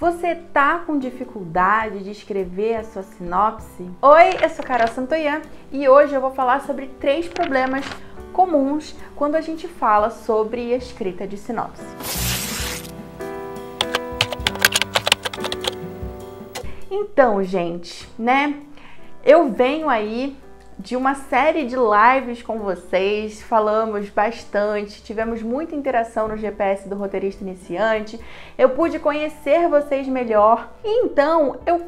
Você tá com dificuldade de escrever a sua sinopse? Oi, eu sou Carol Santoyan e hoje eu vou falar sobre 3 problemas comuns quando a gente fala sobre a escrita de sinopse. Então, gente, eu venho aí de uma série de lives com vocês, falamos bastante, tivemos muita interação no GPS do Roteirista Iniciante, eu pude conhecer vocês melhor e então eu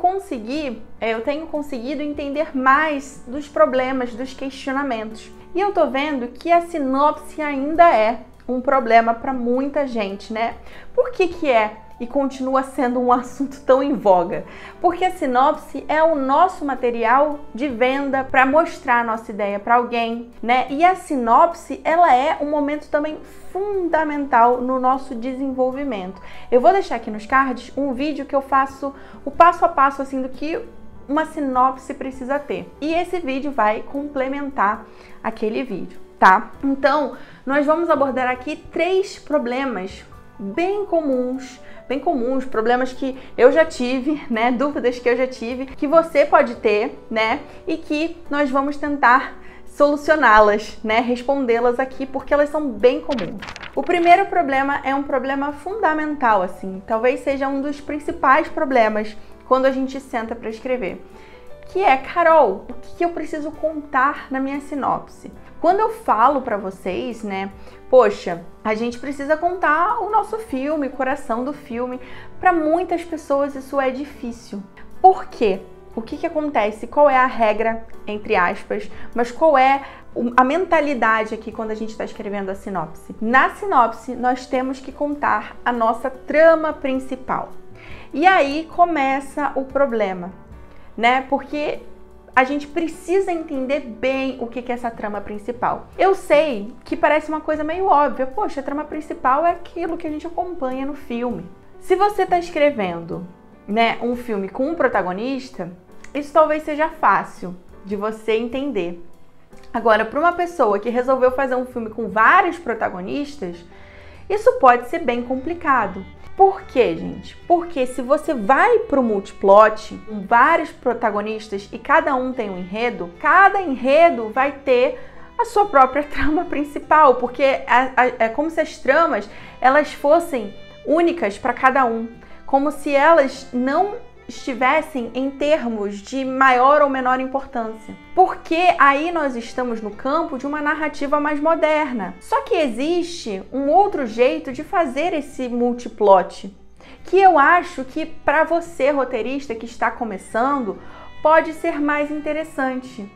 tenho conseguido entender mais dos problemas, dos questionamentos. E eu tô vendo que a sinopse ainda é um problema para muita gente, né? Por que é? E continua sendo um assunto tão em voga, porque a sinopse é o nosso material de venda para mostrar a nossa ideia para alguém, né? E a sinopse, ela é um momento também fundamental no nosso desenvolvimento. Eu vou deixar aqui nos cards um vídeo que eu faço o passo a passo assim do que uma sinopse precisa ter. E esse vídeo vai complementar aquele vídeo, tá? Então, nós vamos abordar aqui 3 problemas bem comuns, problemas que eu já tive, né, dúvidas que eu já tive, que você pode ter, né, e que nós vamos tentar solucioná-las, né, respondê-las aqui, porque elas são bem comuns. O primeiro problema é um problema fundamental, assim, talvez seja um dos principais problemas quando a gente senta para escrever, que é, Carol, o que eu preciso contar na minha sinopse? Quando eu falo para vocês, né, poxa, a gente precisa contar o nosso filme, o coração do filme, para muitas pessoas isso é difícil. Por quê? O que acontece? Qual é a regra, entre aspas, mas qual é a mentalidade aqui quando a gente está escrevendo a sinopse? Na sinopse, nós temos que contar a nossa trama principal. E aí começa o problema, né? Porque a gente precisa entender bem o que é essa trama principal. Eu sei que parece uma coisa meio óbvia. Poxa, a trama principal é aquilo que a gente acompanha no filme. Se você está escrevendo, né, um filme com um protagonista, isso talvez seja fácil de você entender. Agora, para uma pessoa que resolveu fazer um filme com vários protagonistas, isso pode ser bem complicado. Por quê, gente? Porque se você vai para o multiplot, com vários protagonistas e cada um tem um enredo, cada enredo vai ter a sua própria trama principal, porque é como se as tramas elas fossem únicas para cada um, como se elas não estivessem em termos de maior ou menor importância. Porque aí nós estamos no campo de uma narrativa mais moderna. Só que existe um outro jeito de fazer esse multiplot, que eu acho que para você, roteirista que está começando, pode ser mais interessante.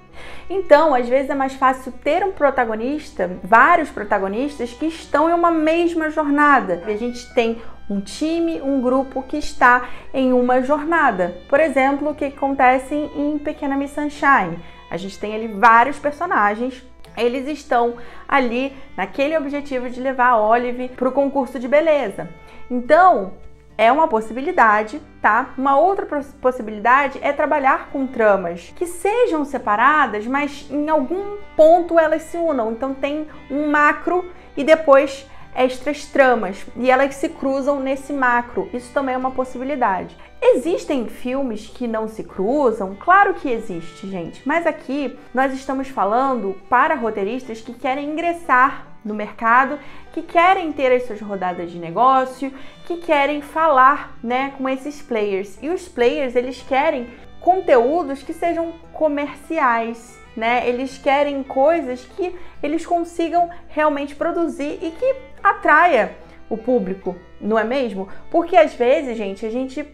Então, às vezes é mais fácil ter um protagonista, vários protagonistas que estão em uma mesma jornada. A gente tem um time, um grupo que está em uma jornada. Por exemplo, o que acontece em Pequena Miss Sunshine. A gente tem ali vários personagens, eles estão ali naquele objetivo de levar a Olive para o concurso de beleza. Então, é uma possibilidade, tá? Uma outra possibilidade é trabalhar com tramas que sejam separadas, mas em algum ponto elas se unam. Então tem um macro e depois extras tramas e elas se cruzam nesse macro. Isso também é uma possibilidade. Existem filmes que não se cruzam? Claro que existe, gente. Mas aqui nós estamos falando para roteiristas que querem ingressar no mercado, que querem ter as suas rodadas de negócio, que querem falar, né, com esses players. E os players, eles querem conteúdos que sejam comerciais, né? Eles querem coisas que eles consigam realmente produzir e que atraia o público, não é mesmo? Porque às vezes, gente, a gente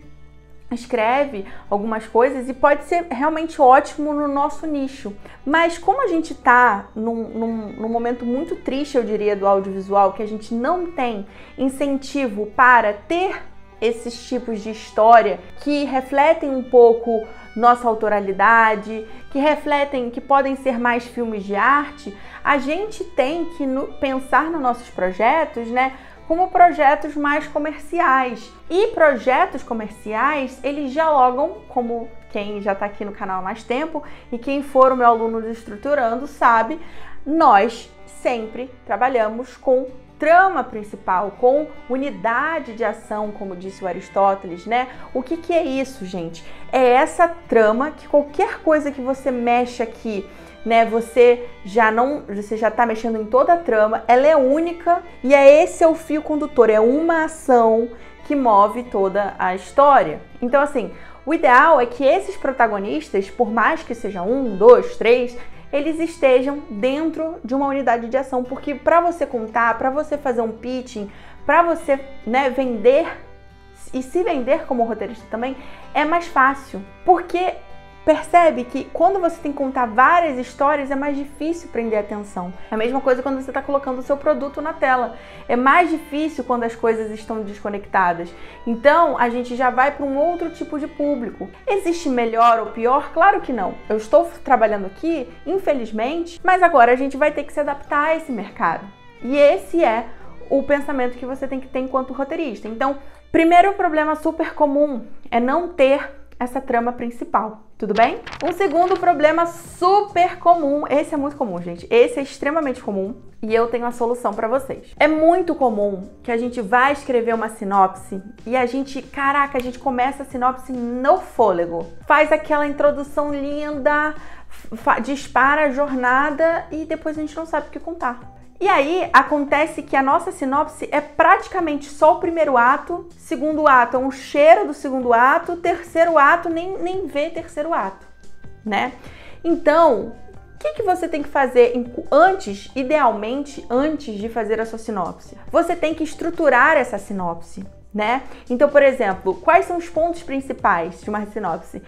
escreve algumas coisas e pode ser realmente ótimo no nosso nicho. Mas como a gente tá num momento muito triste, eu diria, do audiovisual, que a gente não tem incentivo para ter esses tipos de história que refletem um pouco nossa autoralidade, que refletem, que podem ser mais filmes de arte, a gente tem que pensar nos nossos projetos, né, como projetos mais comerciais. E projetos comerciais, eles dialogam, como quem já está aqui no canal há mais tempo e quem for o meu aluno do Estruturando sabe, nós sempre trabalhamos com trama principal, com unidade de ação, como disse o Aristóteles, né? O que é isso, gente? É essa trama que qualquer coisa que você mexe aqui, né, você já tá mexendo em toda a trama, ela é única e esse é o fio condutor, é uma ação que move toda a história. Então, assim, o ideal é que esses protagonistas, por mais que seja 1, 2, 3, eles estejam dentro de uma unidade de ação, porque para você contar, para você fazer um pitching, para você, né, vender e se vender como roteirista também, é mais fácil, porque percebe que quando você tem que contar várias histórias é mais difícil prender a atenção. É a mesma coisa quando você está colocando o seu produto na tela. É mais difícil quando as coisas estão desconectadas. Então, a gente já vai para um outro tipo de público. Existe melhor ou pior? Claro que não. Eu estou trabalhando aqui, infelizmente, mas agora a gente vai ter que se adaptar a esse mercado. E esse é o pensamento que você tem que ter enquanto roteirista. Então, primeiro problema super comum é não ter essa trama principal, tudo bem? Um segundo problema super comum, esse é muito comum, gente, esse é extremamente comum e eu tenho a solução para vocês. É muito comum que a gente vai escrever uma sinopse e a gente começa a sinopse no fôlego, faz aquela introdução linda, dispara a jornada e depois a gente não sabe o que contar. E aí, acontece que a nossa sinopse é praticamente só o primeiro ato, segundo ato é um cheiro do segundo ato, terceiro ato nem vê terceiro ato, né? Então, o que você tem que fazer idealmente, antes de fazer a sua sinopse? Você tem que estruturar essa sinopse, né? Então, por exemplo, quais são os pontos principais de uma sinopse?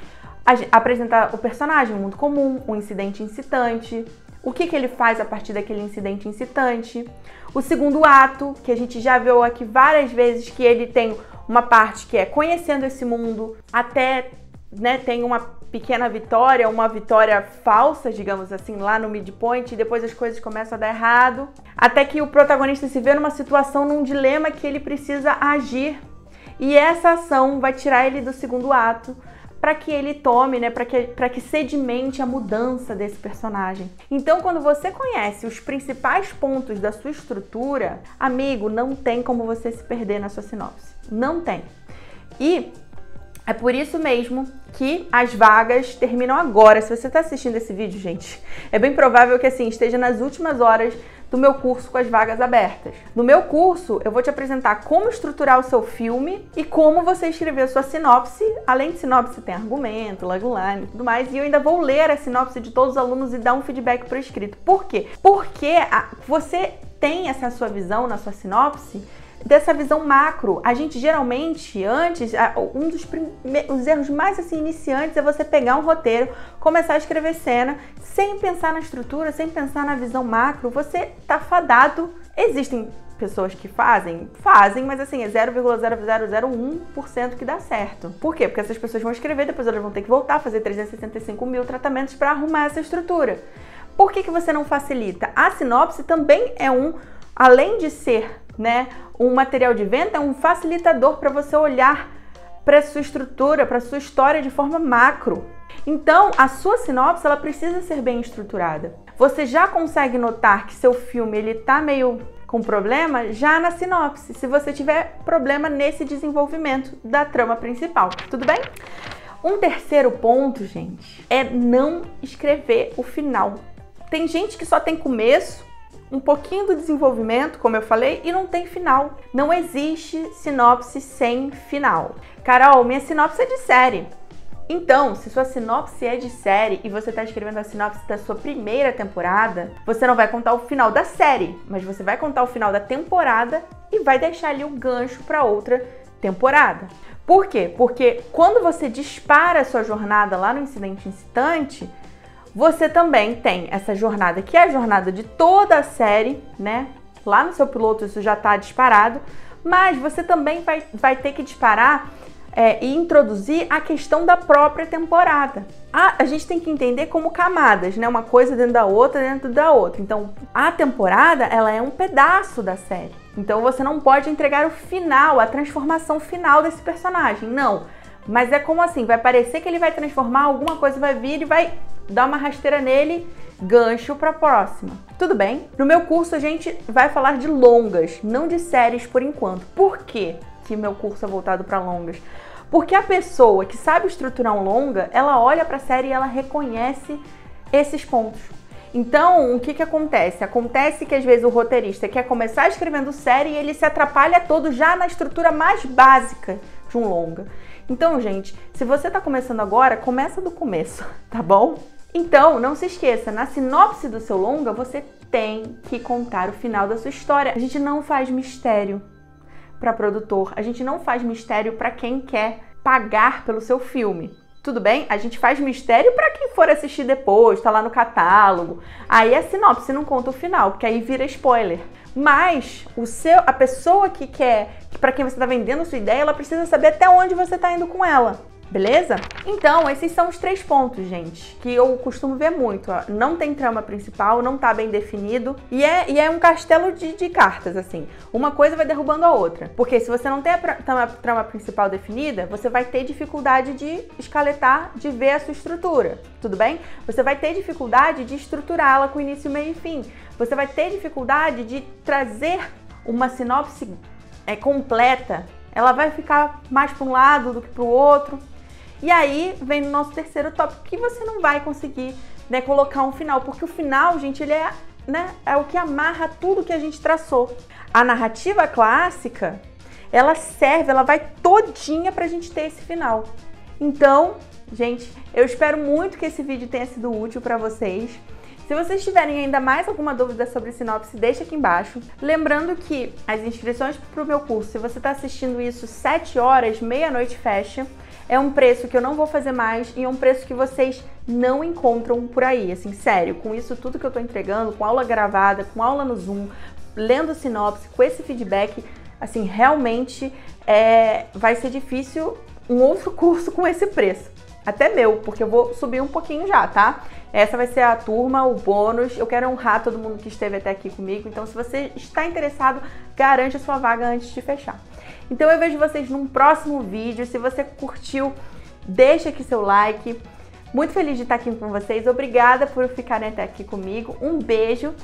Apresentar o personagem, um mundo comum, um incidente incitante, o que ele faz a partir daquele incidente incitante. O segundo ato, que a gente já viu aqui várias vezes, que ele tem uma parte que é conhecendo esse mundo, até, né, tem uma pequena vitória, uma vitória falsa, digamos assim, lá no midpoint, e depois as coisas começam a dar errado, até que o protagonista se vê numa situação, num dilema que ele precisa agir, e essa ação vai tirar ele do segundo ato, para que ele tome, né, para que sedimente a mudança desse personagem. Então, quando você conhece os principais pontos da sua estrutura, amigo, não tem como você se perder na sua sinopse. Não tem. E é por isso mesmo que as vagas terminam agora. Se você está assistindo esse vídeo, gente, é bem provável que assim esteja nas últimas horas do meu curso com as vagas abertas. No meu curso, eu vou te apresentar como estruturar o seu filme e como você escrever a sua sinopse. Além de sinopse, tem argumento, logline e tudo mais. E eu ainda vou ler a sinopse de todos os alunos e dar um feedback por escrito. Por quê? Porque você tem essa sua visão na sua sinopse, dessa visão macro. A gente geralmente, um dos erros mais assim, iniciantes é você pegar um roteiro, começar a escrever cena, sem pensar na estrutura, sem pensar na visão macro, você tá fadado. Existem pessoas que fazem, mas assim, é 0,0001% que dá certo. Por quê? Porque essas pessoas vão escrever, depois elas vão ter que voltar a fazer 365 mil tratamentos para arrumar essa estrutura. Por que você não facilita? A sinopse também é além de ser, né, um material de venda, é um facilitador para você olhar para a sua estrutura, para a sua história de forma macro. Então, a sua sinopse, ela precisa ser bem estruturada. Você já consegue notar que seu filme ele tá meio com problema já na sinopse, se você tiver problema nesse desenvolvimento da trama principal. Tudo bem? Um terceiro ponto, gente, é não escrever o final. Tem gente que só tem começo, um pouquinho do desenvolvimento, como eu falei, e não tem final. Não existe sinopse sem final. Carol, minha sinopse é de série. Então, se sua sinopse é de série e você está escrevendo a sinopse da sua primeira temporada, você não vai contar o final da série, mas você vai contar o final da temporada e vai deixar ali um gancho para outra temporada. Por quê? Porque quando você dispara a sua jornada lá no incidente incitante, você também tem essa jornada, que é a jornada de toda a série, né? Lá no seu piloto isso já está disparado, mas você também vai ter que disparar e introduzir a questão da própria temporada. A gente tem que entender como camadas, né? Uma coisa dentro da outra. Então, a temporada, ela é um pedaço da série. Então, você não pode entregar o final, a transformação final desse personagem, não. Mas é como assim, vai parecer que ele vai transformar, alguma coisa vai vir e vai dar uma rasteira nele gancho para a próxima. Tudo bem? No meu curso a gente vai falar de longas, não de séries por enquanto. Por quê que meu curso é voltado para longas? Porque a pessoa que sabe estruturar um longa, ela olha para a série e ela reconhece esses pontos. Então, o que acontece? Acontece que às vezes o roteirista quer começar escrevendo série e ele se atrapalha todo já na estrutura mais básica de um longa. Então, gente, se você está começando agora, começa do começo, tá bom? Então, não se esqueça, na sinopse do seu longa, você tem que contar o final da sua história. A gente não faz mistério para produtor, a gente não faz mistério para quem quer pagar pelo seu filme. Tudo bem? A gente faz mistério para quem for assistir depois, tá lá no catálogo. Aí a sinopse não conta o final, porque aí vira spoiler. Mas a pessoa que quer, para quem você está vendendo a sua ideia, ela precisa saber até onde você está indo com ela. Beleza? Então, esses são os 3 pontos, gente, que eu costumo ver muito. Ó. Não tem trama principal, não tá bem definido. E é um castelo de cartas, assim. Uma coisa vai derrubando a outra. Porque se você não tem a trama principal definida, você vai ter dificuldade de escaletar, de ver a sua estrutura. Tudo bem? Você vai ter dificuldade de estruturá-la com início, meio e fim. Você vai ter dificuldade de trazer uma sinopse completa. Ela vai ficar mais para um lado do que para o outro. E aí vem no nosso terceiro tópico, que você não vai conseguir, né, colocar um final, porque o final, gente, ele é o que amarra tudo que a gente traçou. A narrativa clássica, ela vai todinha pra gente ter esse final. Então, gente, eu espero muito que esse vídeo tenha sido útil para vocês. Se vocês tiverem ainda mais alguma dúvida sobre sinopse, deixa aqui embaixo. Lembrando que as inscrições para o meu curso, se você está assistindo isso 7 horas, meia-noite fecha. É um preço que eu não vou fazer mais e é um preço que vocês não encontram por aí, assim, sério. Com isso tudo que eu tô entregando, com aula gravada, com aula no Zoom, lendo sinopse, com esse feedback, assim, realmente vai ser difícil um outro curso com esse preço. Até meu, porque eu vou subir um pouquinho já, tá? Essa vai ser a turma, o bônus. Eu quero honrar todo mundo que esteve até aqui comigo. Então, se você está interessado, garante a sua vaga antes de fechar. Então, eu vejo vocês num próximo vídeo. Se você curtiu, deixa aqui seu like. Muito feliz de estar aqui com vocês. Obrigada por ficarem até aqui comigo. Um beijo